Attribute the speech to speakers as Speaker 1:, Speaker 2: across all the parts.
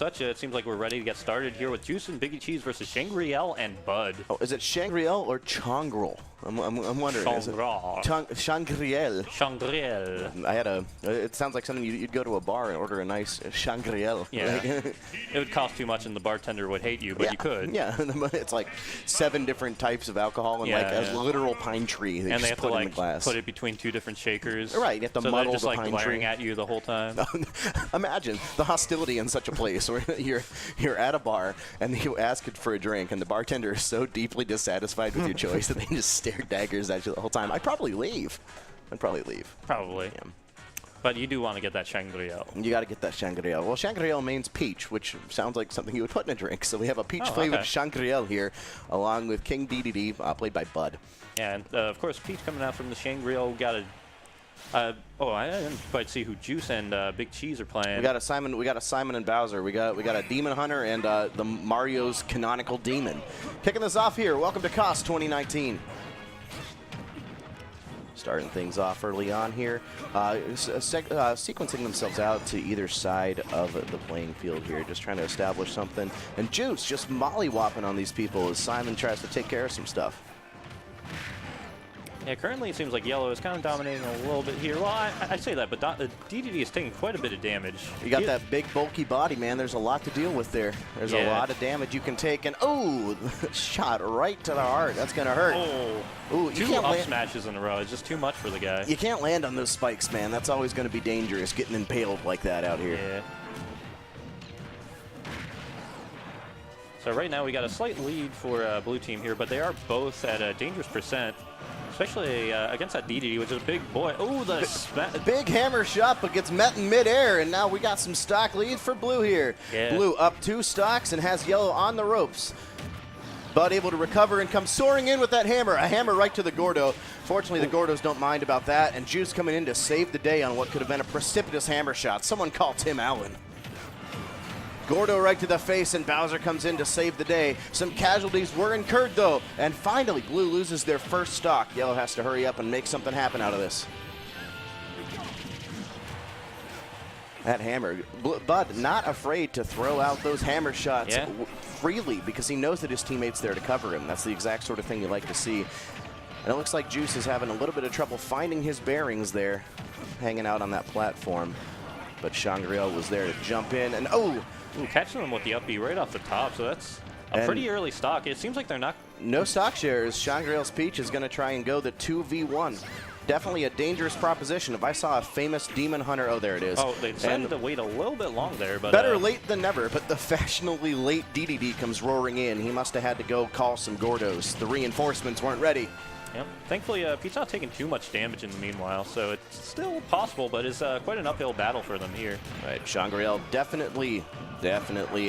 Speaker 1: It seems like we're ready to get started here with Juice and BiggieCheeze versus Changriel and Bud.
Speaker 2: Oh, is it Changriel or Changriel? I'm wondering. Changriel.
Speaker 1: Changriel.
Speaker 2: I had it sounds like something you'd go to a bar and order a nice Changriel.
Speaker 1: Yeah. It would cost too much and the bartender would hate you, but you could.
Speaker 2: Yeah, it's like 7 different types of alcohol and like a literal pine tree.
Speaker 1: And they have to
Speaker 2: in the glass.
Speaker 1: put it between 2 different shakers.
Speaker 2: Right, you have to muddle
Speaker 1: just
Speaker 2: the
Speaker 1: like
Speaker 2: pine
Speaker 1: glaring
Speaker 2: tree.
Speaker 1: at you the whole time.
Speaker 2: Imagine the hostility in such a place where you're at a bar and you ask for a drink and the bartender is so deeply dissatisfied with your choice that they just stare daggers at you the whole time. I'd probably leave. Probably.
Speaker 1: Yeah. But you do want to get that Changriel.
Speaker 2: You got to get that Changriel. Well, Changriel means peach, which sounds like something you would put in a drink. So we have a peach-flavored Changriel here, along with King DDD, played by Bud.
Speaker 1: Yeah, and of course, Peach coming out from the Changriel. We got a I didn't quite see who Juice and BiggieCheeze are playing.
Speaker 2: We got a Simon and Bowser. We got a Demon Hunter and the Mario's canonical demon. Kicking this off here. Welcome to COS 2019. Starting things off early on here, sequencing themselves out to either side of the playing field here, just trying to establish something. And Juice just mollywopping on these people as Simon tries to take care of some stuff.
Speaker 1: Yeah, currently it seems like Yellow is kind of dominating a little bit here. Well, I say that, but DDD is taking quite a bit of damage.
Speaker 2: You got that big, bulky body, man. There's a lot to deal with there. There's a lot of damage you can take. And, oh, shot right to the heart. That's going to hurt.
Speaker 1: Oh,
Speaker 2: ooh,
Speaker 1: two up smashes in a row. It's just too much for the guy.
Speaker 2: You can't land on those spikes, man. That's always going to be dangerous, getting impaled like that out here.
Speaker 1: Yeah. So right now we got a slight lead for Blue Team here, but they are both at a dangerous percent. Especially against that DDD, which is a big boy. Oh, the
Speaker 2: big hammer shot, but gets met in midair, and now we got some stock lead for Blue here.
Speaker 1: Yeah.
Speaker 2: Blue up 2 stocks and has Yellow on the ropes. Bud able to recover and come soaring in with that hammer. A hammer right to the Gordo. Fortunately, the Gordos don't mind about that, and Juice coming in to save the day on what could have been a precipitous hammer shot. Someone call Tim Allen. Gordo right to the face, and Bowser comes in to save the day. Some casualties were incurred, though. And finally, Blue loses their first stock. Yellow has to hurry up and make something happen out of this. That hammer. Bud not afraid to throw out those hammer shots freely because he knows that his teammate's there to cover him. That's the exact sort of thing you like to see. And it looks like Juice is having a little bit of trouble finding his bearings there, hanging out on that platform. But Changriel was there to jump in, and
Speaker 1: Ooh, catching them with the up B right off the top, so that's a pretty early stock. It seems like they're not...
Speaker 2: No stock shares. Changriel's Peach is going to try and go the 2v1. Definitely a dangerous proposition. If I saw a famous Demon Hunter... Oh, there it is.
Speaker 1: Oh, they decided to wait a little bit long there, but...
Speaker 2: Better late than never, but the fashionably late DDD comes roaring in. He must have had to go call some Gordos. The reinforcements weren't ready.
Speaker 1: Yep. Thankfully, Pete's not taking too much damage in the meanwhile, so it's still possible, but it's quite an uphill battle for them here.
Speaker 2: Right, Changriel definitely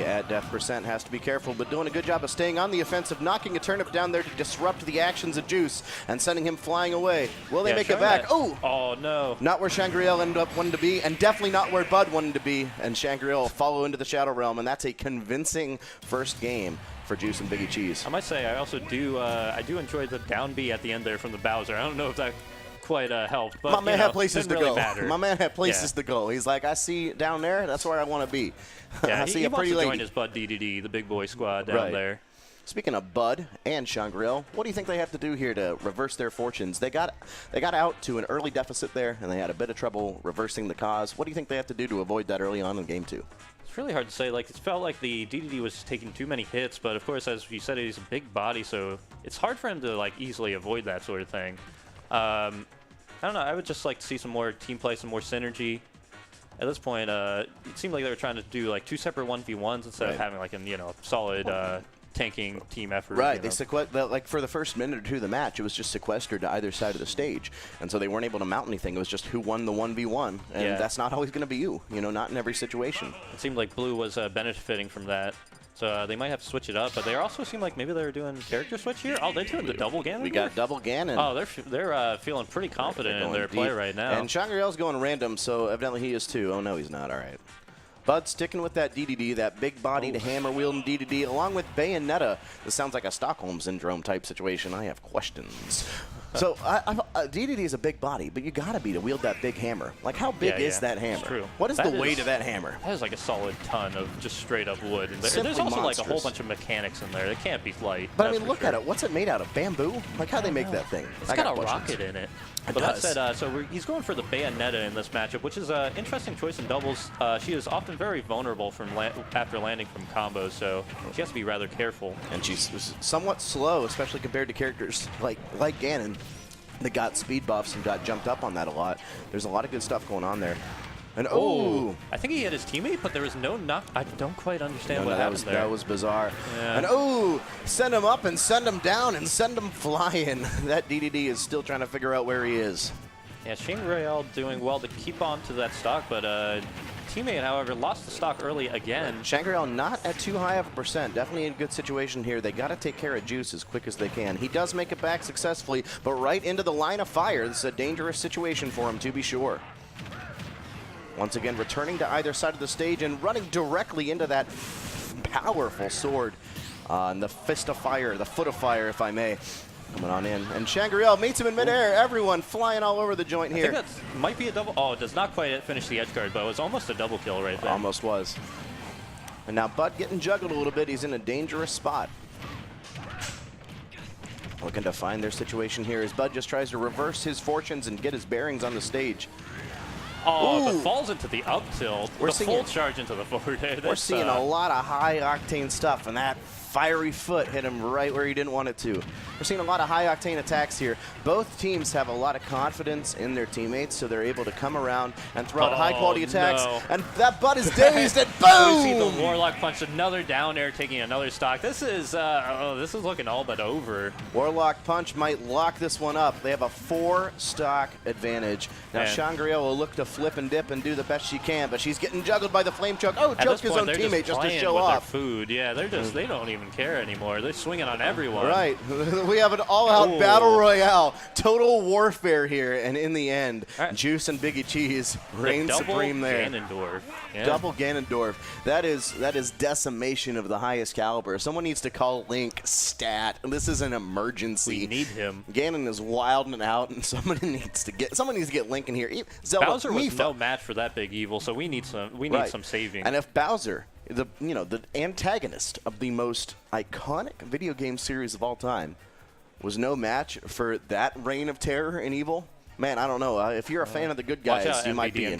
Speaker 2: at death percent, has to be careful, but doing a good job of staying on the offensive, knocking a turnip down there to disrupt the actions of Juice and sending him flying away. Will they make it back?
Speaker 1: Oh, no.
Speaker 2: Not where Changriel ended up wanting to be, and definitely not where Bud wanted to be, and Changriel follow into the Shadow Realm, and that's a convincing first game for Juice and BiggieCheeze.
Speaker 1: I might say I also do enjoy the down B at the end there from the Bowser. I don't know if that quite helped, but
Speaker 2: my man had places to go.
Speaker 1: Matter.
Speaker 2: My man had places to go. He's like, I see down there, that's where I want to be.
Speaker 1: Yeah,
Speaker 2: I see
Speaker 1: he
Speaker 2: a pretty
Speaker 1: wants to
Speaker 2: lady.
Speaker 1: join his Bud DDD, the big boy squad down there.
Speaker 2: Speaking of Bud and Changriel, what do you think they have to do here to reverse their fortunes? They got out to an early deficit there, and they had a bit of trouble reversing the cause. What do you think they have to do to avoid that early on in Game 2?
Speaker 1: It's really hard to say. Like, it felt like the DDD was taking too many hits, but of course, as you said, he's a big body, so it's hard for him to like easily avoid that sort of thing. I don't know. I would just like to see some more team play, some more synergy. At this point, it seemed like they were trying to do like 2 separate 1v1s instead of having like a solid tanking team effort.
Speaker 2: Right. They like for the first minute or two of the match, it was just sequestered to either side of the stage, and so they weren't able to mount anything. It was just who won the 1v1, and that's not always going to be you. Not in every situation.
Speaker 1: It seemed like Blue was benefiting from that. So they might have to switch it up, but they also seem like maybe they're doing character switch here. Oh, they're doing the double Ganon.
Speaker 2: We got double Ganon.
Speaker 1: Oh, they're feeling pretty confident in their play right now.
Speaker 2: And Changriel's going random, so evidently he is too. Oh no, he's not. All right. Bud sticking with that DDD, that big-bodied hammer-wielding DDD, along with Bayonetta. This sounds like a Stockholm Syndrome type situation. I have questions. So DDD is a big body, but you gotta be to wield that big hammer. Like, how big is that hammer?
Speaker 1: It's true.
Speaker 2: What is the weight of that hammer?
Speaker 1: That is like a solid ton of just straight up wood. And there's also like a whole bunch of mechanics in there. It can't be light.
Speaker 2: But I mean, look at it. What's it made out of? Bamboo? Like, how'd they make that thing?
Speaker 1: It's got a rocket in it. But that said, so he's going for the Bayonetta in this matchup, which is an interesting choice in doubles. She is often very vulnerable from after landing from combos, so she has to be rather careful.
Speaker 2: And she's somewhat slow, especially compared to characters like Ganon that got speed buffs and got jumped up on that a lot. There's a lot of good stuff going on there. And
Speaker 1: I think he hit his teammate, but there was no knock. I don't quite understand what happened there.
Speaker 2: That was bizarre.
Speaker 1: Yeah.
Speaker 2: And send him up and send him down and send him flying. That DDD is still trying to figure out where he is.
Speaker 1: Yeah, Changriel doing well to keep on to that stock, but teammate, however, lost the stock early again.
Speaker 2: Changriel not at too high of a percent. Definitely in a good situation here. They got to take care of Juice as quick as they can. He does make it back successfully, but right into the line of fire. This is a dangerous situation for him, to be sure. Once again, returning to either side of the stage and running directly into that powerful sword. And the fist of fire, the foot of fire, if I may. Coming on in. And Changriel meets him in midair. Everyone flying all over the joint here.
Speaker 1: I think that might be a double. Oh, it does not quite finish the edge guard, but it was almost a double kill right there.
Speaker 2: Almost was. And now Bud getting juggled a little bit. He's in a dangerous spot. Looking to find their situation here as Bud just tries to reverse his fortunes and get his bearings on the stage.
Speaker 1: Oh, but falls into the up tilt. The full charge into the forward air.
Speaker 2: We're seeing a lot of high-octane stuff, and that fiery foot hit him right where he didn't want it to. We're seeing a lot of high-octane attacks here. Both teams have a lot of confidence in their teammates, so they're able to come around and throw out high-quality attacks. No. And that Bud is dazed, and boom!
Speaker 1: We see the Warlock punch, another down air, taking another stock. This is looking all but over.
Speaker 2: Warlock punch might lock this one up. They have a 4-stock advantage. Now Changriel will look to flip and dip and do the best she can, but she's getting juggled by the flame choke. Oh, choked his own teammate just to show off.
Speaker 1: Their food, yeah, they don't even care anymore. They're swinging on everyone.
Speaker 2: Right. We have an all-out battle royale, total warfare here, and in the end, Juice and BiggieCheeze reign supreme there.
Speaker 1: Ganondorf. Yeah.
Speaker 2: Double Ganondorf. That is decimation of the highest caliber. Someone needs to call Link stat. This is an emergency.
Speaker 1: We need him.
Speaker 2: Ganon is wilding out, and someone needs to get Link in here. Zelda,
Speaker 1: Bowser was no match for that big evil, so we need some saving.
Speaker 2: And if Bowser, the antagonist of the most iconic video game series of all time, was no match for that reign of terror and evil, man, I don't know. If you're a fan of the good guys, you might be in.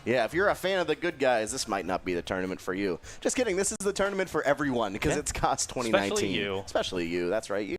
Speaker 2: Yeah, if you're a fan of the good guys, this might not be the tournament for you. Just kidding. This is the tournament for everyone because it's COS 2019.
Speaker 1: Especially you.
Speaker 2: Especially you. That's right.